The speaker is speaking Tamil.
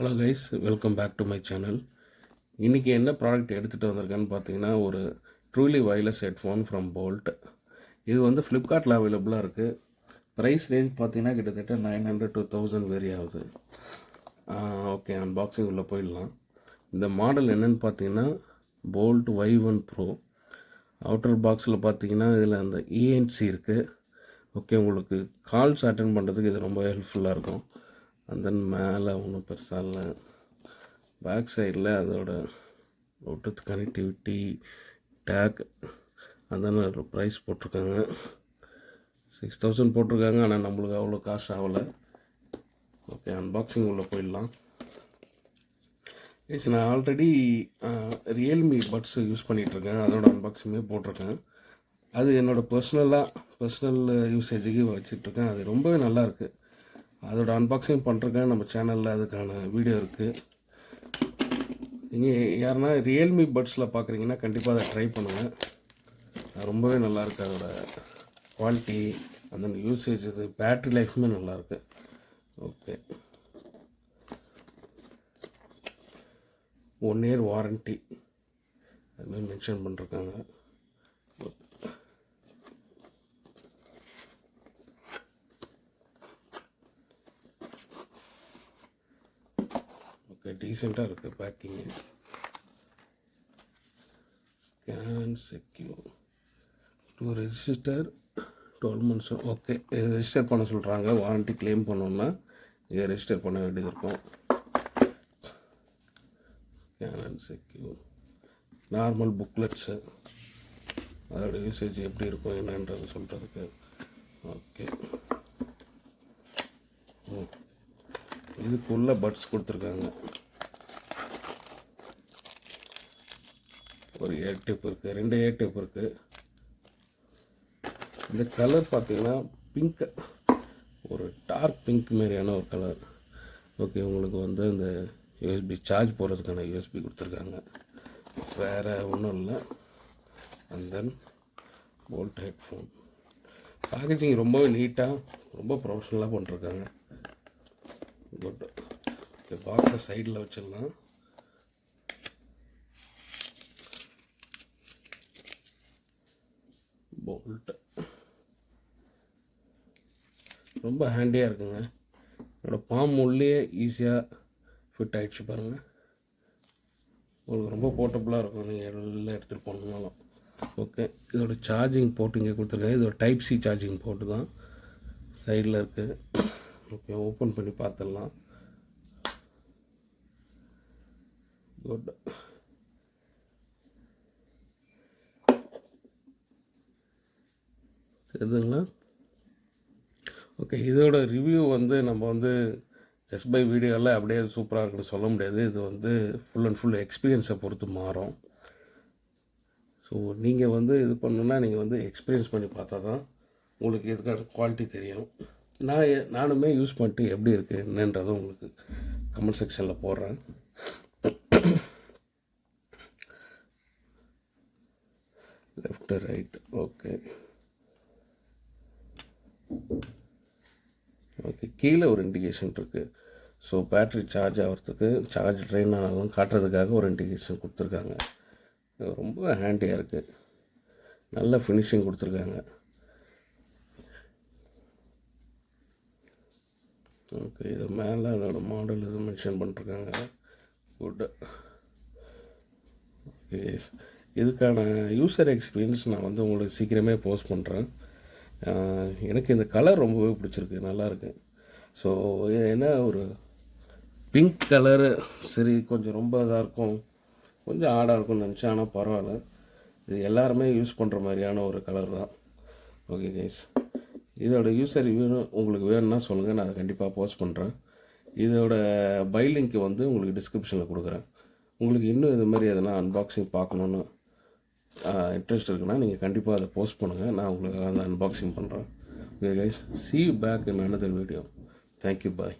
Hello guys, welcome back to my channel. இன்றைக்கி என்ன ப்ராடக்ட் எடுத்துகிட்டு வந்திருக்கேன்னு பார்த்தீங்கன்னா, ஒரு truly wireless headphone from Boult. இது வந்து ஃப்ளிப்கார்ட்டில் அவைலபிளாக இருக்குது. ப்ரைஸ் ரேஞ்ச் பார்த்தீங்கன்னா கிட்டத்தட்ட 900 to 1000 வேரி ஆகுது. ஓகே, அன்பாக்சிங் உள்ளே போயிடலாம். இந்த மாடல் என்னென்னு பார்த்தீங்கன்னா போல்ட் Y1 ப்ரோ. அவுட்டர் பாக்ஸில் பார்த்தீங்கன்னா இதில் அந்த ENC இருக்குது. ஓகே, உங்களுக்கு கால்ஸ் அட்டன் பண்ணுறதுக்கு இது ரொம்ப ஹெல்ப்ஃபுல்லாக இருக்கும். அந்த மேலே ஒன்றும் பெருசாக இல்லை. பேக் சைடில் அதோட ப்ளூடூத் கனெக்டிவிட்டி டேக் அந்த ப்ரைஸ் போட்டிருக்காங்க. 6000 போட்டிருக்காங்க. ஆனால் நம்மளுக்கு அவ்வளோ காசு ஆகலை. ஓகே, அன்பாக்சிங் உள்ளே போயிடலாம். நான் ஆல்ரெடி ரியல்மி பட்ஸ் யூஸ் பண்ணிகிட்ருக்கேன். அதோட அன்பாக்சிங்கே போட்டிருக்கேன். அது என்னோடய பர்சனல் யூசேஜுக்கு வச்சிட்ருக்கேன். அது ரொம்பவே நல்லாயிருக்கு. அதோட அன்பாக்சிங் பண்ணுறேன். நம்ம சேனலில் அதுக்கான வீடியோ இருக்குது. நீங்கள் யாருன்னா ரியல்மி பட்ஸில் பார்க்குறீங்கன்னா கண்டிப்பாக அதை ட்ரை பண்ணுங்கள். ரொம்பவே நல்லாயிருக்கு. அதோட குவாலிட்டி, அந்த யூசேஜ், இது பேட்ரி லைஃப்புமே நல்லாயிருக்கு. ஓகே, 1 year வாரண்ட்டி அதுமாதிரி மென்ஷன் பண்ணிருக்காங்க. ஓகே, டீசெண்டாக இருக்குது packing. Scan secure to register 12 months. Okay, இது ரெஜிஸ்டர் பண்ண சொல்கிறாங்க. வாரண்ட்டி கிளைம் பண்ணோன்னா இதை ரெஜிஸ்டர் பண்ண வேண்டியது இருக்கும். ஸ்கேன் அண்ட் செக்யூர் நார்மல் புக்லெட்ஸு, அதோட யூசேஜ் எப்படி இருக்கும் என்னன்றது சொல்கிறதுக்கு. ஓகே, இதுக்குள்ள பட்ஸ் கொடுத்துருக்காங்க. ஒரு ஏர் டிப் இருக்குது, 2 ஏர் டிப் இருக்குது. இந்த கலர் பார்த்தீங்கன்னா பிங்க், ஒரு டார்க் பிங்க் மாதிரியான ஒரு கலர். ஓகே, உங்களுக்கு வந்து இந்த யூஎஸ்பி சார்ஜ் போடுறதுக்கான யூஎஸ்பி கொடுத்துருக்காங்க. வேறு ஒன்றும் இல்லை. And then Boult headphone packaging ரொம்பவே நீட்டாக, ரொம்ப ப்ரொஃபஷ்னலாக பண்ணிருக்காங்க. குட். ஓகே, பாக்ஸை சைடில் வச்சிடலாம். போல்ட் ரொம்ப ஹேண்டியாக இருக்குங்க. என்னோடய பாம் உள்ளே ஈஸியாக ஃபிட் ஆகிடுச்சு பாருங்கள். உங்களுக்கு ரொம்ப போர்ட்டபுளாக இருக்கும், நீங்கள் எல்லாம் எடுத்துகிட்டு போகணுன்னாலும். ஓகே, இதோட சார்ஜிங் போர்ட் இங்கே கொடுத்துருக்காங்க. இதோட டைப் சி சார்ஜிங் போர்ட்டு தான் சைடில் இருக்குது. ஓகே, ஓப்பன் பண்ணி பார்த்துடலாம். குட். தெரியுதுங்களா? ஓகே, இதோட ரிவ்யூ வந்து நம்ம வந்து ஜஸ்ட் பை வீடியோவில் அப்படியே சூப்பராக இருக்குன்னு சொல்ல முடியாது. இது வந்து ஃபுல் அண்ட் ஃபுல் எக்ஸ்பீரியன்ஸை பொறுத்து மாறும். ஸோ நீங்கள் வந்து இது பண்ணணுன்னா நீங்கள் வந்து எக்ஸ்பீரியன்ஸ் பண்ணி பார்த்தா தான் உங்களுக்கு இதுக்கான குவாலிட்டி தெரியும். நானுமே யூஸ் பண்ணிட்டு எப்படி இருக்குது என்னன்றதும் உங்களுக்கு கமெண்ட் செக்ஷனில் போடுறேன். Left right. ஓகே ஓகே, கீழே ஒரு இண்டிகேஷன் இருக்குது. ஸோ பேட்ரி சார்ஜ் ஆகிறதுக்கு, சார்ஜ் ட்ரெயின் ஆனாலும் காட்டுறதுக்காக ஒரு இண்டிகேஷன் கொடுத்துருக்காங்க. ரொம்ப ஹேண்டியாக இருக்குது. நல்ல ஃபினிஷிங் கொடுத்துருக்காங்க. ஓகே, இது மேலே அதோட மாடல் இது மென்ஷன் பண்ணிருக்காங்க. குட். ஓகே, இதுக்கான யூசர் எக்ஸ்பீரியன்ஸ் நான் வந்து உங்களுக்கு சீக்கிரமே போஸ்ட் பண்ணுறேன். எனக்கு இந்த கலர் ரொம்பவே பிடிச்சிருக்கு, நல்லாயிருக்கு. ஸோ என்ன ஒரு பிங்க் கலரு, சரி கொஞ்சம் ரொம்ப இதாக இருக்கும், கொஞ்சம் ஆடாக இருக்கும்னு நினச்சேன். ஆனால் பரவாயில்ல, இது எல்லாருமே யூஸ் பண்ணுற மாதிரியான ஒரு கலர் தான். ஓகே கைஸ், இதோட யூசர் ரிவ்யூ உங்களுக்கு வேணும்னா சொல்லுங்கள், நான் அதை கண்டிப்பாக போஸ்ட் பண்ணுறேன். இதோட பை லிங்க் வந்து உங்களுக்கு டிஸ்கிரிப்ஷனில் கொடுக்குறேன். உங்களுக்கு இன்னும் இது மாதிரி எதனா அன்பாக்சிங் பார்க்கணுன்னு இன்ட்ரெஸ்ட் இருக்குன்னா நீங்கள் கண்டிப்பாக அதை போஸ்ட் பண்ணுங்கள். நான் உங்களுக்கு அந்த அன்பாக்சிங் பண்ணுறேன். Okay guys, see you back in another video. Thank you, bye.